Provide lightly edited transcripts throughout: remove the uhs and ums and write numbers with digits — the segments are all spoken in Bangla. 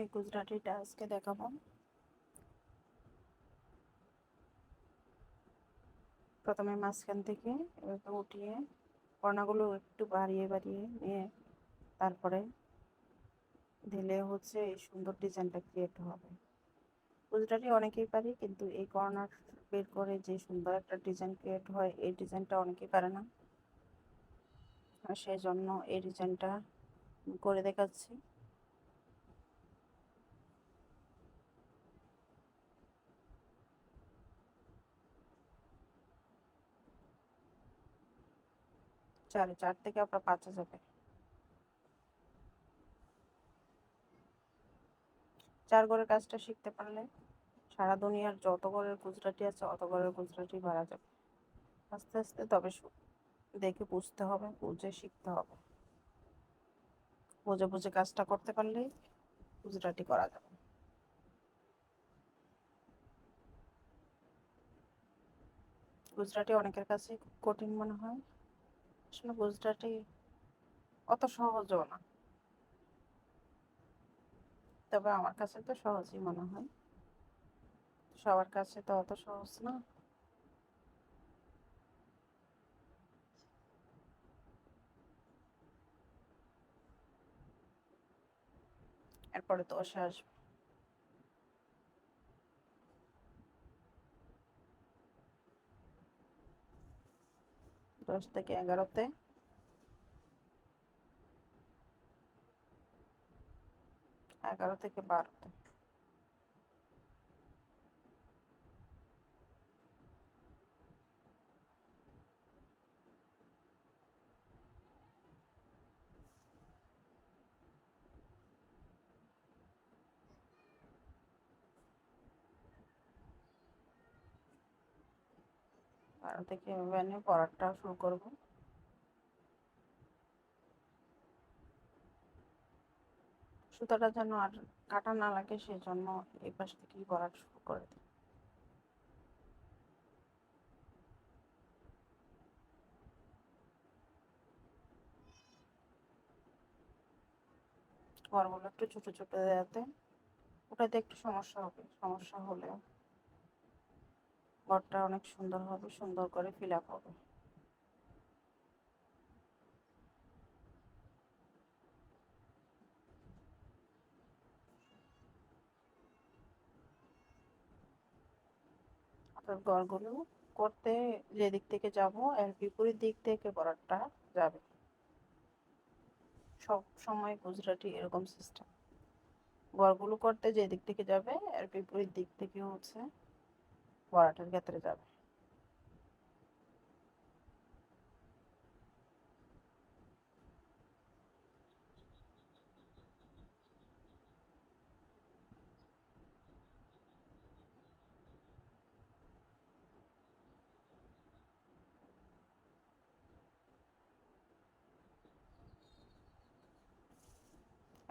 এই গুজরাটিটা আজকে দেখাবো। প্রথমে মাঝখান থেকে এভাবে উঠিয়ে কর্নাগুলো একটু বাড়িয়ে বাড়িয়ে নিয়ে তারপরে দিলে হচ্ছে এই সুন্দর ডিজাইনটা ক্রিয়েট হবে। গুজরাটি অনেকেই পারে, কিন্তু এই কর্নার বের করে যে সুন্দর একটা ডিজাইন ক্রিয়েট হয়, এই ডিজাইনটা অনেকেই পারে না। আর সেই জন্য এই ডিজাইনটা করে দেখাচ্ছি। চার থেকে আপনার 5 যাবে। 4 ঘরের কাজটা শিখতে পারলে সারা দুনিয়ার যত ঘরের গুজরাটি আছে অত ঘরের গুজরাটি পারা যাবে। আস্তে আস্তে তবে দেখে বুঝতে হবে, বুঝে শিখতে হবে। বুঝে বুঝে কাজটা করতে পারলেই গুজরাটি করা যাবে। গুজরাটি অনেকের কাছে খুব কঠিন মনে হয়, আসলে গুজরাটি অত সহজও না, তবে আমার কাছে তো সহজই মনে হয়। সবার কাছে তো অত সহজ না। এরপরে 10-এ আসবে। 10 থেকে 11-তে, 11 থেকে 12-তে। বারো থেকে এভাবে নিয়ে পড়াটা শুরু করবো। সুতাটা যেন আর কাটা না লাগে, সেই জন্য এই পাশ থেকেই পড়া শুরু করে দিই। ঘরগুলো একটু ছোট ছোট দেওয়াতে ওটাতে একটু সমস্যা হবে, সমস্যা হলেও ঘরটা অনেক সুন্দর হবে, সুন্দর করে ফিল আপ হবে। অর্থাৎ ঘরগুলো করতে যে দিক থেকে যাব এর বিপরীত দিক থেকে পড়াটা যাবে। সব সময় গুজরাটি এরকম সিস্টেম, ঘরগুলো করতে যে দিক থেকে যাবে এর বিপরীত দিক থেকে হচ্ছে পড়াটার ক্ষেত্রে যাবে।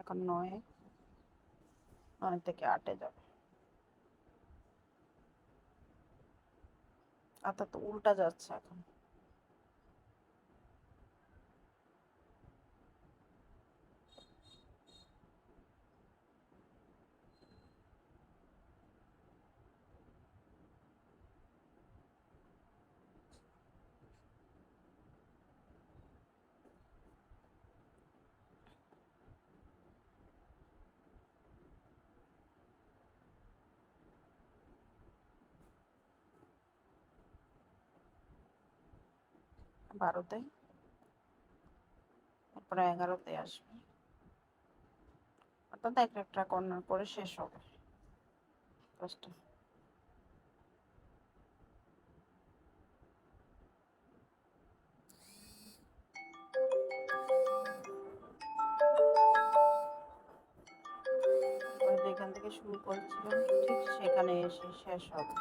এখন 9, 9 থেকে 8-এ যাবে। অর্থাৎ উল্টা যাচ্ছে এখন। বারোতে, তারপরে 11-তে আসবে। অর্থাৎ একটা কর্নার করে শেষ হবে কাজটা। যেখান থেকে শুরু করেছিলাম ঠিক সেখানে এসে শেষ হবে।